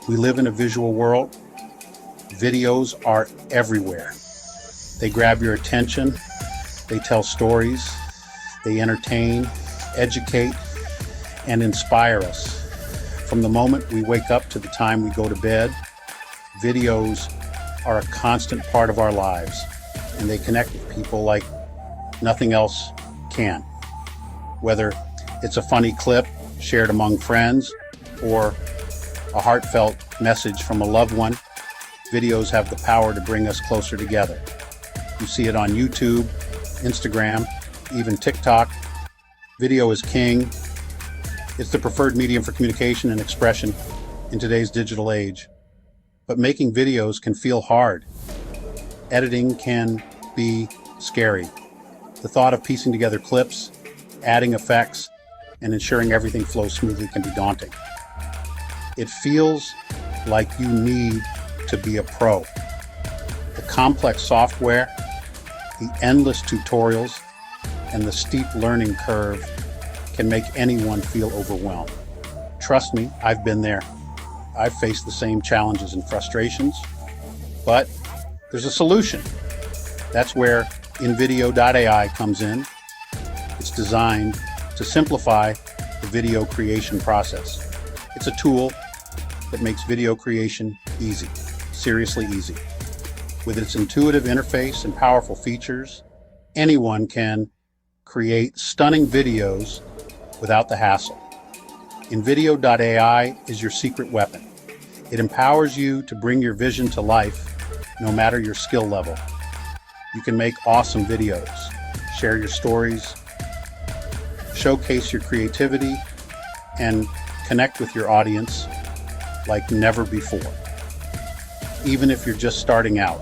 We live in a visual world. Videos are everywhere. They grab your attention. They tell stories. They entertain, educate, and inspire us. From the moment we wake up to the time we go to bed, videos are a constant part of our lives, and they connect with people like nothing else can. Whether it's a funny clip shared among friends or a heartfelt message from a loved one, videos have the power to bring us closer together. You see it on YouTube, Instagram, even TikTok. Video is king. It's the preferred medium for communication and expression in today's digital age. But making videos can feel hard. Editing can be scary. The thought of piecing together clips, adding effects, and ensuring everything flows smoothly can be daunting. It feels like you need to be a pro. The complex software, the endless tutorials, and the steep learning curve can make anyone feel overwhelmed. Trust me, I've been there. I've faced the same challenges and frustrations, but there's a solution. That's where InVideo.ai comes in. It's designed to simplify the video creation process. It's a tool that makes video creation easy, seriously easy. With its intuitive interface and powerful features, anyone can create stunning videos without the hassle. InVideo.ai is your secret weapon. It empowers you to bring your vision to life, no matter your skill level. You can make awesome videos, share your stories, showcase your creativity, and connect with your audience like never before. Even if you're just starting out.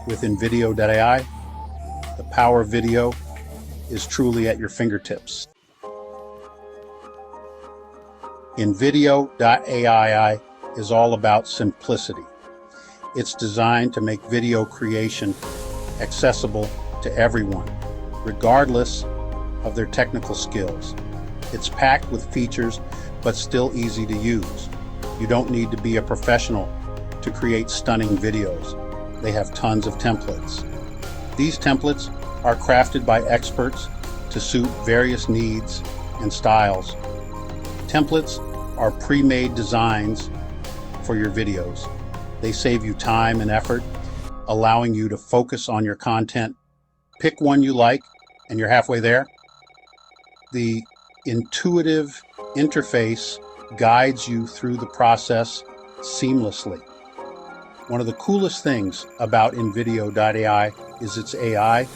With InVideo.ai, the power of video is truly at your fingertips. InVideo.ai is all about simplicity. It's designed to make video creation accessible to everyone, regardless of their technical skills. It's packed with features, but still easy to use. You don't need to be a professional to create stunning videos. They have tons of templates. These templates are crafted by experts to suit various needs and styles. Templates are pre-made designs for your videos. They save you time and effort, allowing you to focus on your content. Pick one you like, and you're halfway there. The intuitive interface guides you through the process seamlessly. One of the coolest things about InVideo.ai is its AI.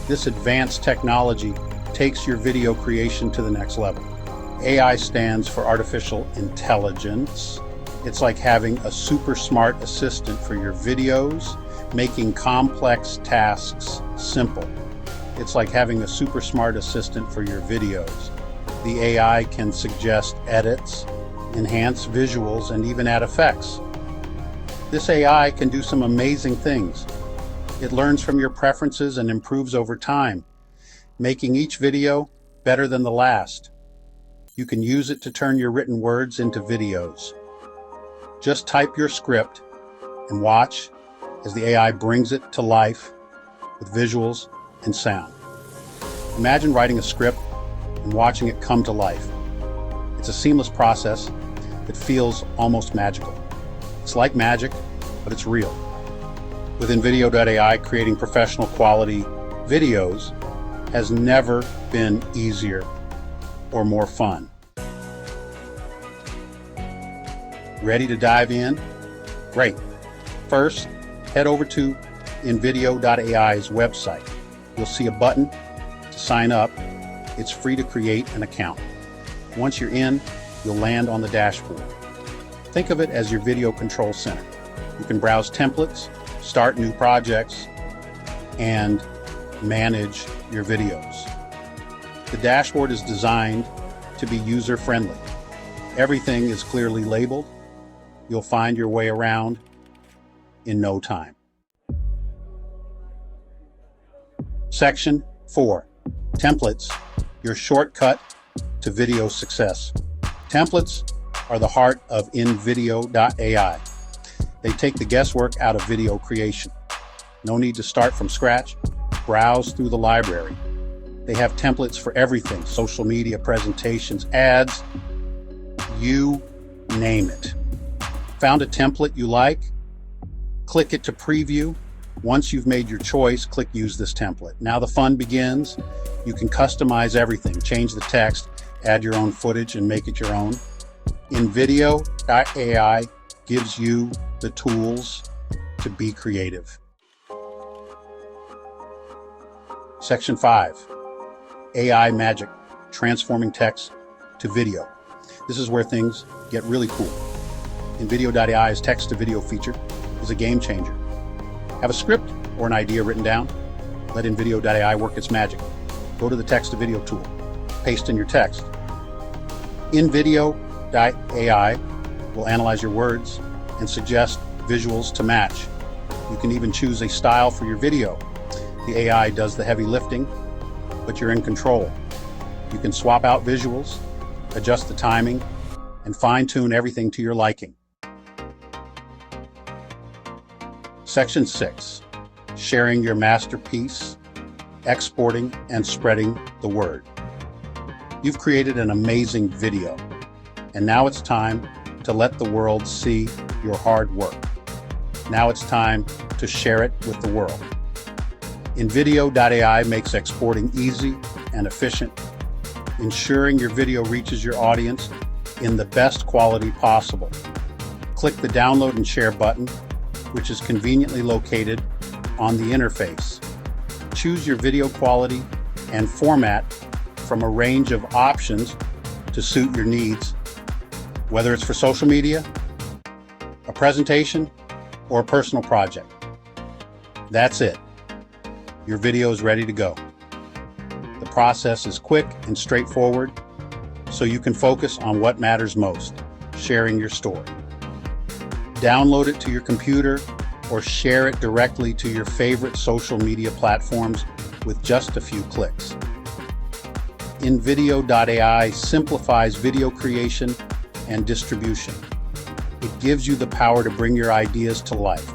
This advanced technology takes your video creation to the next level. AI stands for artificial intelligence. It's like having a super smart assistant for your videos, making complex tasks simple. It's like having a super smart assistant for your videos. The AI can suggest edits, enhance visuals, and even add effects. This AI can do some amazing things. It learns from your preferences and improves over time, making each video better than the last. You can use it to turn your written words into videos. Just type your script and watch as the AI brings it to life with visuals and sound. Imagine writing a script and watching it come to life. It's a seamless process that feels almost magical. It's like magic, but it's real. With InVideo.ai, creating professional quality videos has never been easier or more fun. Ready to dive in? Great. First, head over to InVideo.ai's website. You'll see a button to sign up. It's free to create an account. Once you're in, you'll land on the dashboard. Think of it as your video control center. You can browse templates, start new projects, and manage your videos. The dashboard is designed to be user-friendly. Everything is clearly labeled. You'll find your way around in no time. Section 4. Templates, your shortcut to video success. Templates are the heart of InVideo.ai. They take the guesswork out of video creation. No need to start from scratch. Browse through the library. They have templates for everything: social media, presentations, ads, you name it. Found a template you like? Click it to preview. Once you've made your choice, click Use this template. Now the fun begins. You can customize everything, change the text, add your own footage, and make it your own. InVideo.ai gives you the tools to be creative. Section 5, AI Magic, transforming text to video. This is where things get really cool. InVideo.ai's text-to-video feature is a game changer. Have a script or an idea written down? Let InVideo.ai work its magic. Go to the text-to-video tool. Paste in your text. InVideo.ai will analyze your words and suggest visuals to match. You can even choose a style for your video. The AI does the heavy lifting, but you're in control. You can swap out visuals, adjust the timing, and fine-tune everything to your liking. Section 6, sharing your masterpiece, exporting and spreading the word. You've created an amazing video, and now it's time to let the world see your hard work. Now it's time to share it with the world. InVideo.ai makes exporting easy and efficient, ensuring your video reaches your audience in the best quality possible. Click the Download and Share button, which is conveniently located on the interface. Choose your video quality and format from a range of options to suit your needs, whether it's for social media, a presentation, or a personal project. That's it. Your video is ready to go. The process is quick and straightforward, so you can focus on what matters most, sharing your story. Download it to your computer or share it directly to your favorite social media platforms with just a few clicks. InVideo.ai simplifies video creation and distribution. It gives you the power to bring your ideas to life,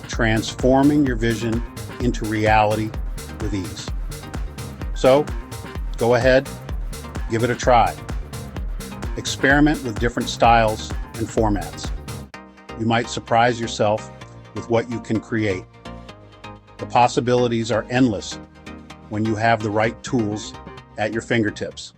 transforming your vision into reality with ease. So, go ahead, give it a try. Experiment with different styles and formats. You might surprise yourself with what you can create. The possibilities are endless when you have the right tools at your fingertips.